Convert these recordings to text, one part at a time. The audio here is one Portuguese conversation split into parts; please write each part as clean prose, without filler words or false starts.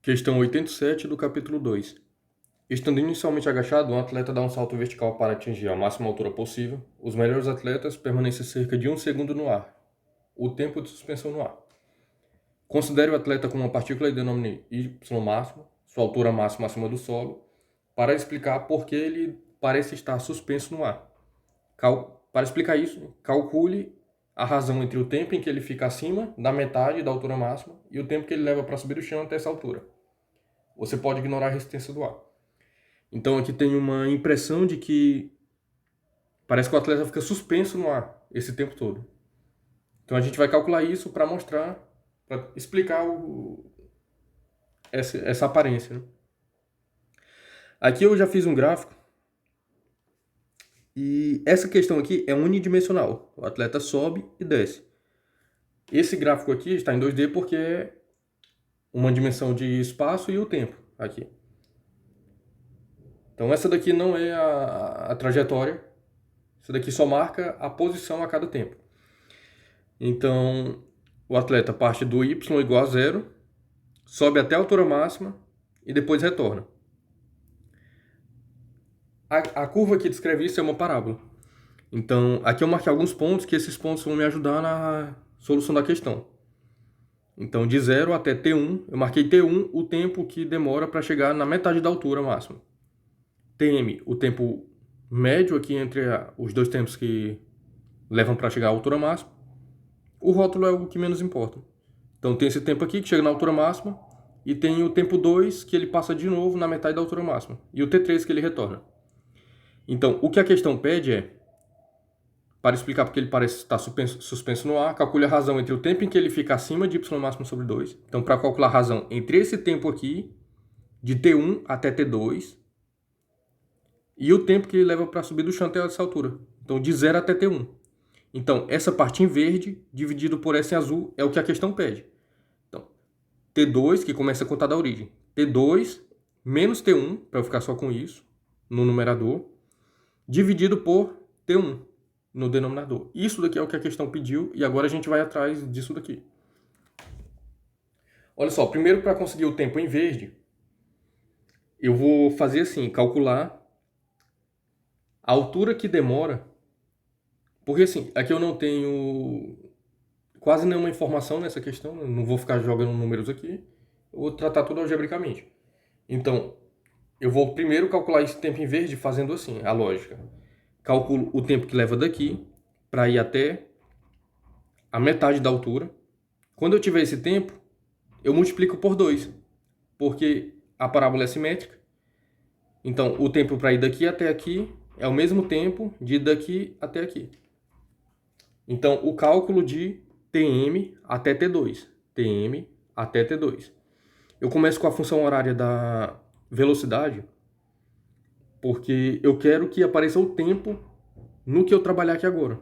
Questão 87 do capítulo 2. Estando inicialmente agachado, um atleta dá um salto vertical para atingir a máxima altura possível. Os melhores atletas permanecem cerca de 1 segundo no ar. O tempo de suspensão no ar. Considere o atleta como uma partícula e denomine y máximo, sua altura máxima acima do solo, para explicar por que ele parece estar suspenso no ar. Para explicar isso, calcule a razão entre o tempo em que ele fica acima da metade da altura máxima e o tempo que ele leva para subir do chão até essa altura. Você pode ignorar a resistência do ar. Então aqui tem uma impressão de que parece que o atleta fica suspenso no ar esse tempo todo. Então a gente vai calcular isso para mostrar, para explicar essa aparência, né? Aqui eu já fiz um gráfico e essa questão aqui é unidimensional. O atleta sobe e desce. Esse gráfico aqui está em 2D porque é uma dimensão de espaço e o tempo aqui. Então essa daqui não é a trajetória. Isso daqui só marca a posição a cada tempo. Então, o atleta parte do y igual a 0, sobe até a altura máxima e depois retorna. A curva que descreve isso é uma parábola. Então, aqui eu marquei alguns pontos que esses pontos vão me ajudar na solução da questão. Então, de 0 até T1, eu marquei T1 o tempo que demora para chegar na metade da altura máxima. Tm, o tempo médio aqui entre os dois tempos que levam para chegar à altura máxima. O rótulo é o que menos importa. Então tem esse tempo aqui que chega na altura máxima e tem o tempo 2 que ele passa de novo na metade da altura máxima e o T3 que ele retorna. Então o que a questão pede é, para explicar porque ele parece estar suspenso no ar, calcule a razão entre o tempo em que ele fica acima de y máximo sobre 2. Então para calcular a razão entre esse tempo aqui, de T1 até T2, e o tempo que ele leva para subir do chão até essa altura. Então de 0 até T1. Então, essa parte em verde, dividido por essa em azul, é o que a questão pede. Então, T2, que começa a contar da origem. T2 menos T1, para eu ficar só com isso, no numerador, dividido por T1, no denominador. Isso daqui é o que a questão pediu, e agora a gente vai atrás disso daqui. Olha só, primeiro para conseguir o tempo em verde, eu vou fazer assim, calcular a altura que demora. Porque assim, aqui eu não tenho quase nenhuma informação nessa questão, não vou ficar jogando números aqui, eu vou tratar tudo algebricamente. Então, eu vou primeiro calcular esse tempo em verde fazendo assim, a lógica. Calculo o tempo que leva daqui para ir até a metade da altura. Quando eu tiver esse tempo, eu multiplico por 2, porque a parábola é simétrica. Então, o tempo para ir daqui até aqui é o mesmo tempo de ir daqui até aqui. Então, o cálculo de Tm até T2. Tm até T2. Eu começo com a função horária da velocidade, porque eu quero que apareça o tempo no que eu trabalhar aqui agora.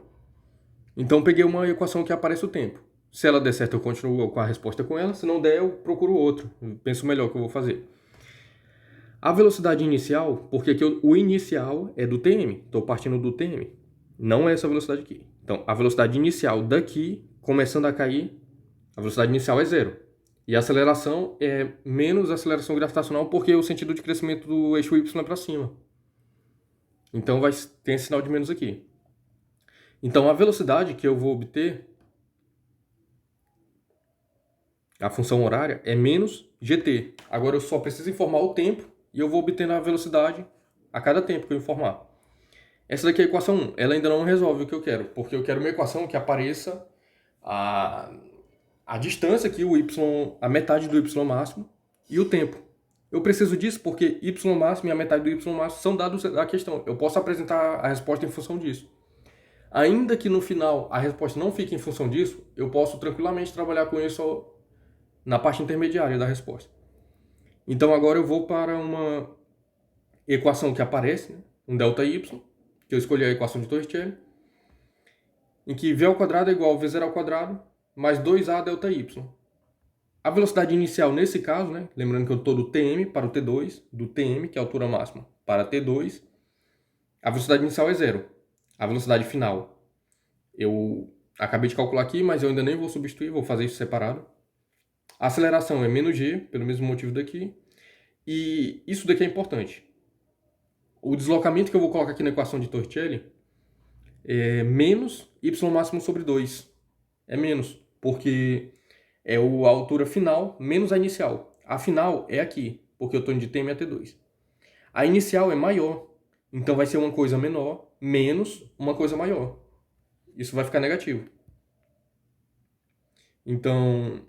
Então, peguei uma equação que apareça o tempo. Se ela der certo, eu continuo com a resposta com ela. Se não der, eu procuro outro. Eu penso melhor o que eu vou fazer. A velocidade inicial, porque aqui o inicial é do Tm. Estou partindo do Tm. Não é essa velocidade aqui. Então, a velocidade inicial daqui, começando a cair, a velocidade inicial é 0. E a aceleração é menos a aceleração gravitacional porque o sentido de crescimento do eixo y é para cima. Então, tem esse sinal de menos aqui. Então, a velocidade que eu vou obter, a função horária, é menos gt. Agora, eu só preciso informar o tempo e eu vou obter a velocidade a cada tempo que eu informar. Essa daqui é a equação 1. Ela ainda não resolve o que eu quero, porque eu quero uma equação que apareça a distância aqui, a metade do y máximo e o tempo. Eu preciso disso porque y máximo e a metade do y máximo são dados da questão. Eu posso apresentar a resposta em função disso. Ainda que no final a resposta não fique em função disso, eu posso tranquilamente trabalhar com isso na parte intermediária da resposta. Então agora eu vou para uma equação que aparece, né? Um ΔY, que eu escolhi a equação de Torricelli, em que v ao quadrado é igual a v0 ao quadrado mais 2a ΔY. A velocidade inicial nesse caso, né, lembrando que eu estou do Tm para o T2, do Tm, que é a altura máxima, para T2, a velocidade inicial é 0. A velocidade final, eu acabei de calcular aqui, mas eu ainda nem vou substituir, vou fazer isso separado. A aceleração é menos g, pelo mesmo motivo daqui. E isso daqui é importante. O deslocamento que eu vou colocar aqui na equação de Torricelli é menos y máximo sobre 2. É menos, porque é a altura final menos a inicial. A final é aqui, porque eu estou indo de Tm até 2. A inicial é maior, então vai ser uma coisa menor menos uma coisa maior. Isso vai ficar negativo. Então,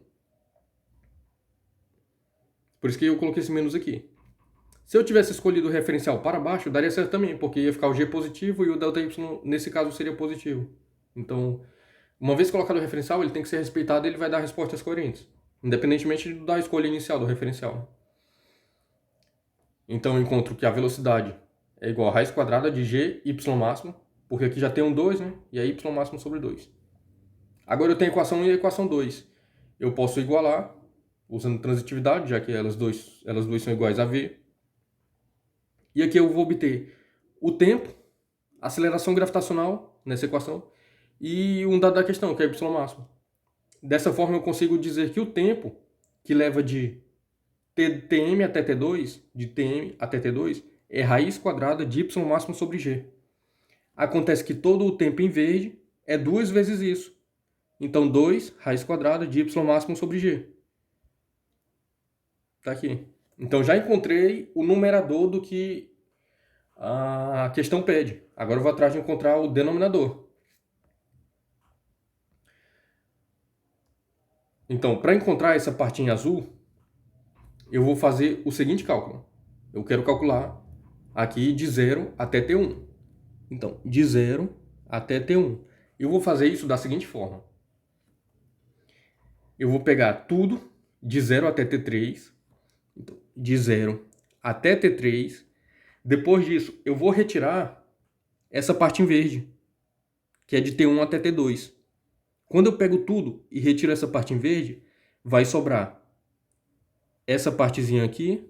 por isso que eu coloquei esse menos aqui. Se eu tivesse escolhido o referencial para baixo, daria certo também, porque ia ficar o g positivo e o ΔY, nesse caso, seria positivo. Então, uma vez colocado o referencial, ele tem que ser respeitado e ele vai dar respostas coerentes, independentemente da escolha inicial do referencial. Então, eu encontro que a velocidade é igual a raiz quadrada de g, y máximo, porque aqui já tem um 2, né? E é y máximo sobre 2. Agora eu tenho a equação 1 e a equação 2. Eu posso igualar, usando transitividade, já que elas duas são iguais a v. E aqui eu vou obter o tempo, a aceleração gravitacional nessa equação, e um dado da questão, que é y máximo. Dessa forma eu consigo dizer que o tempo que leva de Tm até T2, de Tm até T2, é raiz quadrada de y máximo sobre g. Acontece que todo o tempo em verde é 2 vezes isso. Então 2 raiz quadrada de y máximo sobre g. Tá aqui. Então já encontrei o numerador do que a questão pede. Agora eu vou atrás de encontrar o denominador. Então, para encontrar essa partinha azul, eu vou fazer o seguinte cálculo. Eu quero calcular aqui de 0 até T1. Então, de 0 até T1. Eu vou fazer isso da seguinte forma. Eu vou pegar tudo de 0 até T3. Então, de 0 até T3. Depois disso, eu vou retirar essa parte em verde, que é de T1 até T2. Quando eu pego tudo e retiro essa parte em verde, vai sobrar essa partezinha aqui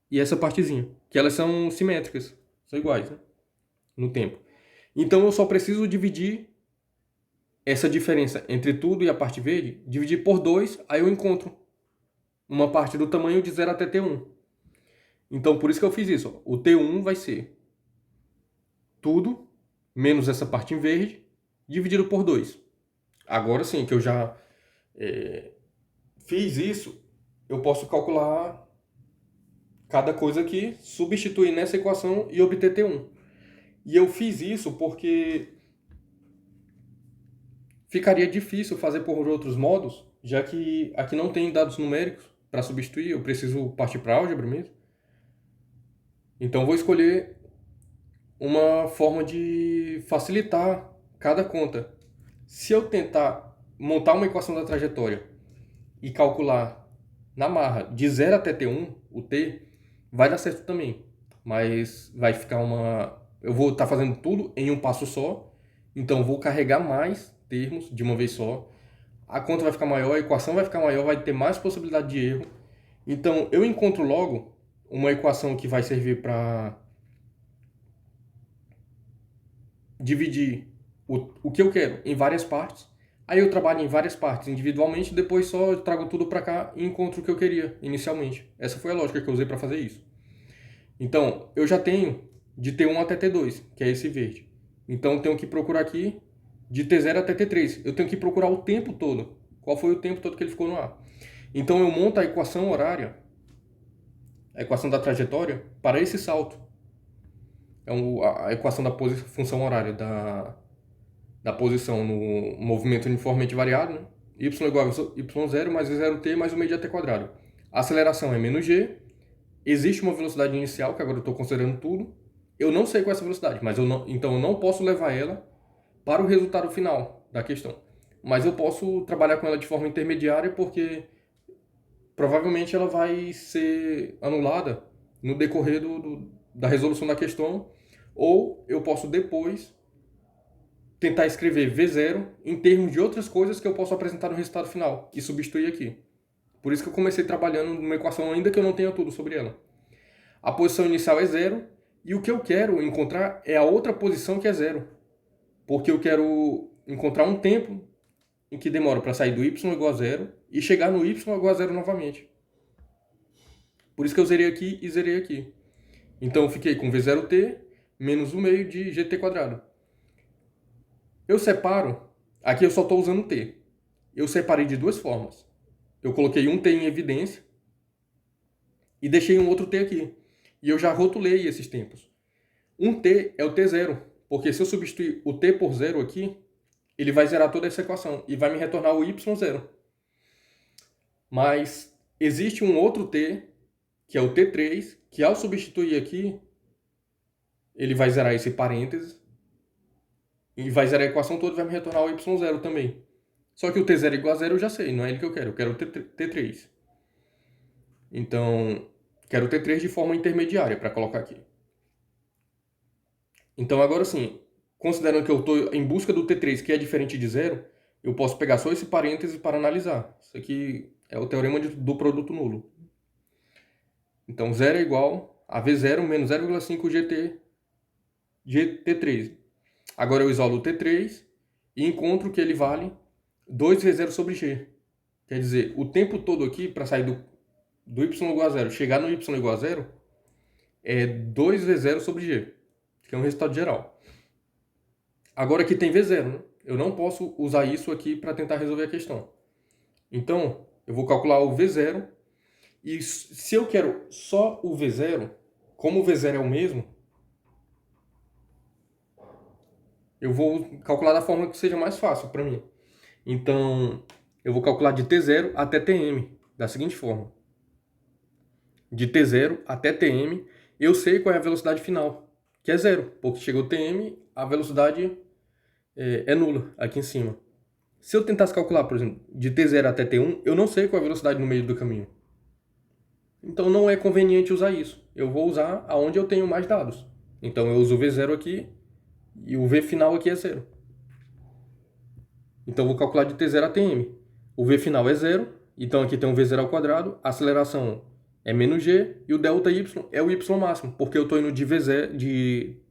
e essa partezinha, que elas são simétricas, são iguais, né? No tempo. Então eu só preciso dividir essa diferença entre tudo e a parte verde, dividir por 2, aí eu encontro uma parte do tamanho de 0 até T1. Então por isso que eu fiz isso. Ó. O T1 vai ser tudo menos essa parte em verde, dividido por 2. Agora sim, que eu já fiz isso, eu posso calcular cada coisa aqui, substituir nessa equação e obter T1. E eu fiz isso porque ficaria difícil fazer por outros modos, já que aqui não tem dados numéricos para substituir, eu preciso partir para álgebra mesmo. Então vou escolher uma forma de facilitar cada conta. Se eu tentar montar uma equação da trajetória e calcular na marra de 0 até T1, o T, vai dar certo também. Mas vai ficar uma... Eu vou estar fazendo tudo em um passo só, então vou carregar mais termos de uma vez só. A conta vai ficar maior, a equação vai ficar maior, vai ter mais possibilidade de erro. Então eu encontro logo uma equação que vai servir para dividir o que eu quero em várias partes. Aí eu trabalho em várias partes individualmente, depois só trago tudo para cá e encontro o que eu queria inicialmente. Essa foi a lógica que eu usei para fazer isso. Então, eu já tenho de T1 até T2, que é esse verde. Então, eu tenho que procurar aqui de T0 até T3. Eu tenho que procurar o tempo todo. Qual foi o tempo todo que ele ficou no ar. Então, eu monto a equação horária, a equação da trajetória, para esse salto. É a equação da função horária da posição no movimento uniformemente variado, né? Y igual a y0 mais v0t mais o meio de t quadrado. A aceleração é menos g. Existe uma velocidade inicial, que agora eu estou considerando tudo. Eu não sei qual é essa velocidade, mas então eu não posso levar ela para o resultado final da questão. Mas eu posso trabalhar com ela de forma intermediária, porque provavelmente ela vai ser anulada no decorrer da resolução da questão, ou eu posso depois tentar escrever V0 em termos de outras coisas que eu posso apresentar no resultado final e substituir aqui. Por isso que eu comecei trabalhando numa equação ainda que eu não tenha tudo sobre ela. A posição inicial é 0 e o que eu quero encontrar é a outra posição que é 0. Porque eu quero encontrar um tempo em que demora para sair do y igual a 0 e chegar no y igual a zero novamente. Por isso que eu zerei aqui e zerei aqui. Então eu fiquei com v0t menos 1 meio de gt quadrado. Eu separo, aqui eu só estou usando t. Eu separei de duas formas. Eu coloquei um t em evidência e deixei um outro t aqui. E eu já rotulei esses tempos. Um t é o t0, porque se eu substituir o t por zero aqui, ele vai zerar toda essa equação e vai me retornar o y0. Mas existe um outro t, que é o t3, que ao substituir aqui, ele vai zerar esse parênteses e vai zerar a equação toda e vai me retornar o y0 também. Só que o t0 igual a zero eu já sei, não é ele que eu quero o t3. Então, quero o t3 de forma intermediária para colocar aqui. Então agora sim, considerando que eu estou em busca do t3, que é diferente de zero, eu posso pegar só esse parêntese para analisar. Isso aqui é o teorema do produto nulo. Então, zero é igual a V0 menos 0,5 GT3. Agora eu isolo o T3 e encontro que ele vale 2V0 sobre G. Quer dizer, o tempo todo aqui, para sair do y igual a zero, chegar no y igual a zero, é 2V0 sobre G, que é um resultado geral. Agora aqui tem V0, né? Eu não posso usar isso aqui para tentar resolver a questão. Então, eu vou calcular o V0. E se eu quero só o V0, como o V0 é o mesmo, eu vou calcular da forma que seja mais fácil para mim. Então, eu vou calcular de T0 até Tm, da seguinte forma. De T0 até Tm, eu sei qual é a velocidade final, que é zero, porque chegou Tm, a velocidade é nula aqui em cima. Se eu tentasse calcular, por exemplo, de T0 até T1, eu não sei qual é a velocidade no meio do caminho. Então não é conveniente usar isso. Eu vou usar aonde eu tenho mais dados. Então eu uso o V0 aqui e o V final aqui é zero. Então eu vou calcular de T0 a Tm. O V final é zero, então aqui tem um V0 ao quadrado, a aceleração é menos g e o delta y é o y máximo, porque eu estou indo de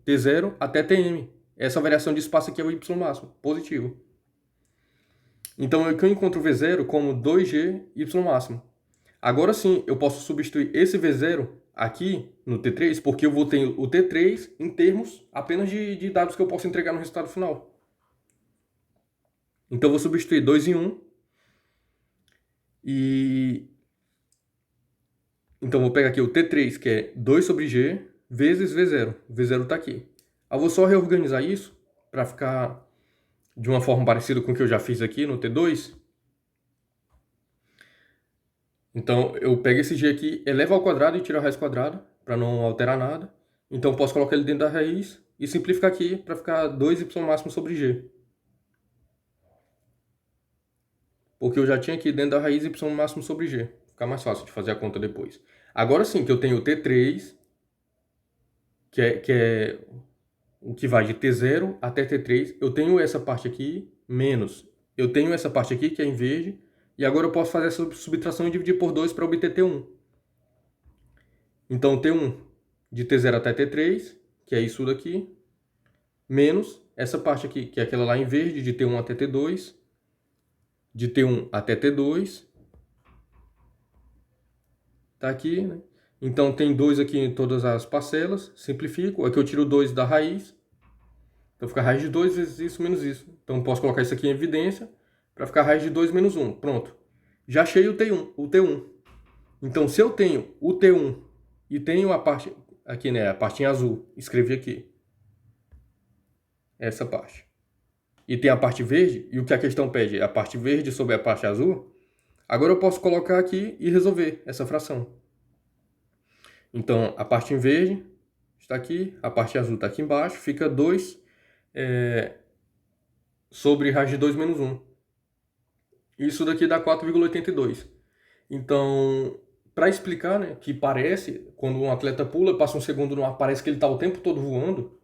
T0 até Tm. Essa variação de espaço aqui é o y máximo, positivo. Então aqui eu encontro o V0 como 2g y máximo. Agora sim, eu posso substituir esse V0 aqui no T3, porque eu vou ter o T3 em termos apenas de dados que eu posso entregar no resultado final. Então eu vou substituir 2 em 1. Então eu vou pegar aqui o T3, que é 2 sobre G, vezes V0. V0 está aqui. Eu vou só reorganizar isso para ficar de uma forma parecida com o que eu já fiz aqui no T2. Então, eu pego esse g aqui, elevo ao quadrado e tiro a raiz quadrada, para não alterar nada. Então, posso colocar ele dentro da raiz e simplificar aqui para ficar 2y máximo sobre g. Porque eu já tinha aqui dentro da raiz y máximo sobre g. Fica mais fácil de fazer a conta depois. Agora sim, que eu tenho o T3, que é o que vai de T0 até T3. Eu tenho essa parte aqui, menos. Eu tenho essa parte aqui, que é em verde. E agora eu posso fazer essa subtração e dividir por 2 para obter T1. Então, T1 de T0 até T3, que é isso daqui, menos essa parte aqui, que é aquela lá em verde, de T1 até T2, de T1 até T2. Tá aqui, né? Então, tem 2 aqui em todas as parcelas, simplifico. Aqui eu tiro 2 da raiz. Então, fica a raiz de 2 vezes isso menos isso. Então, posso colocar isso aqui em evidência para ficar a raiz de 2 menos 1. Pronto. Já achei o T1. Então, se eu tenho o T1 e tenho a parte aqui, né, a parte em azul, escrevi aqui. Essa parte. E tem a parte verde, e o que a questão pede é a parte verde sobre a parte azul. Agora eu posso colocar aqui e resolver essa fração. Então, a parte em verde está aqui, a parte azul está aqui embaixo, fica 2 sobre raiz de 2 menos 1. Isso daqui dá 4,82. Então, para explicar, né, que parece, quando um atleta pula, passa um segundo no ar, parece que ele está o tempo todo voando,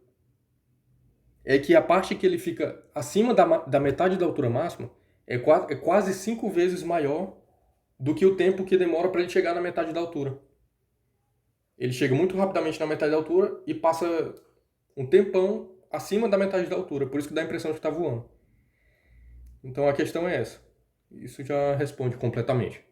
é que a parte que ele fica acima da metade da altura máxima é quase 5 vezes maior do que o tempo que demora para ele chegar na metade da altura. Ele chega muito rapidamente na metade da altura e passa um tempão acima da metade da altura, por isso que dá a impressão de que está voando. Então a questão é essa. Isso já responde completamente.